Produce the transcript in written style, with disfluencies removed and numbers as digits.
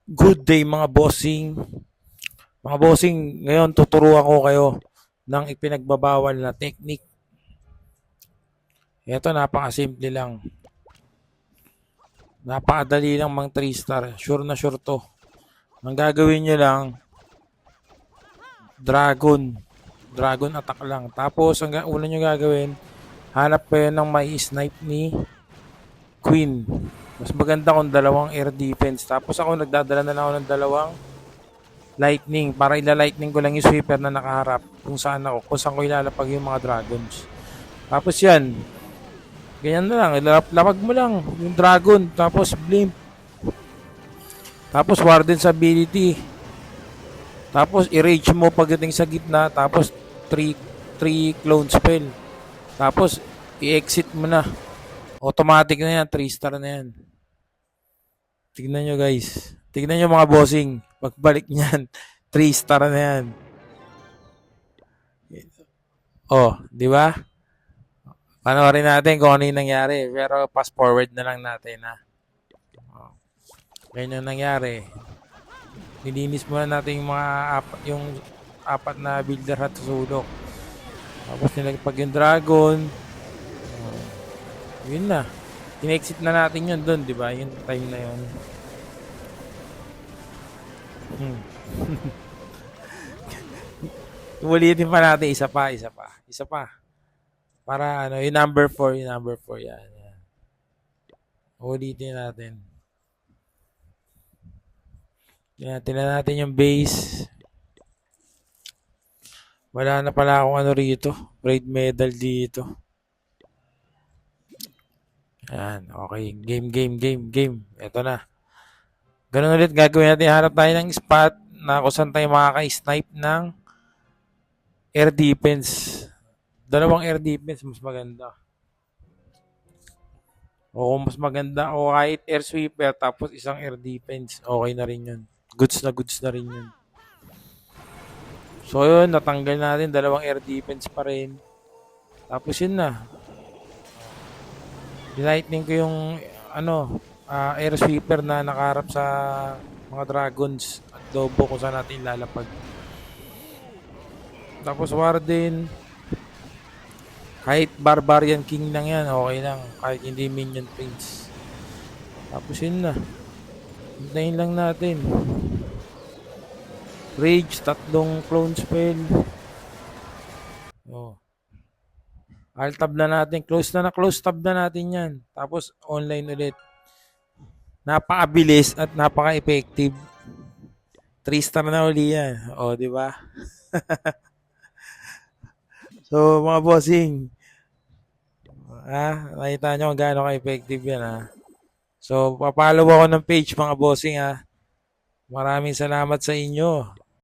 Good day mga bossing. Mga bossing, ngayon tuturuan ko kayo ng ipinagbabawal na technique. Ito napakasimple lang. Napakadali lang mang 3 star. Sure na sure to. Ang gagawin nyo lang, dragon. Dragon attack lang. Tapos ang una nyo gagawin, hanap kayo ng may snipe ni Queen. Mas maganda kung dalawang air defense. Tapos ako nagdadala na lang ako ng dalawang lightning para ila-lightning ko lang yung sweeper na nakaharap kung saan ko ilalapag yung mga dragons. Tapos yan, ganyan na lang, ilapag mo lang yung dragon, tapos blimp, tapos warden's ability, tapos i-rage mo pagdating sa gitna, tapos 3 clone spell, tapos i-exit mo na, automatic na yan, 3 star na yan. Tignan nyo guys, tignan nyo mga bossing, pagbalik niyan 3 star na yan. Oh, di ba? Panoorin natin kung ano yung nangyari. Pero fast forward na lang natin ha. Oh. Ganyan yung nangyari. Nilinis muna natin yung mga apat na builder at susulok. Tapos nilagpag yung dragon. Oh. Yun na. In-exit na natin yun doon, di ba? Yung time na yun. Ulitin pa natin. Isa pa. Para ano, yung number 4, yan. Ulitin natin. Yan, tingnan natin yung base. Wala na pala akong ano rito. Raid medal dito. Yan, okay. Game. Ito na. Ganun ulit gagawin natin. Hanap tayo ng spot na kung saan tayo makaka-snipe ng air defense. Dalawang air defense, mas maganda. O mas maganda, o kahit air sweeper, tapos isang air defense, okay na rin yun. Goods na rin yun. So yun, natanggal natin, dalawang air defense pa rin. Tapos yun na. Lightning ko yung air sweeper na nakaharap sa mga dragons at lobo kung saan natin lalapag. Tapos warden, kahit barbarian king lang yan, okay lang. Kahit hindi minion prince. Tapos yun na. Hintayin lang natin. Rage, 3 clone spell. Oh. Alt tab na natin. Close tab na natin yan. Tapos online ulit. Napakabilis at napaka-effective. 3 star na uli yan. O, di ba? So, mga bossing, nakita nyo kung gaano ka-effective yan, ha? So, papalo ako ng page, mga bossing, ha? Maraming salamat sa inyo.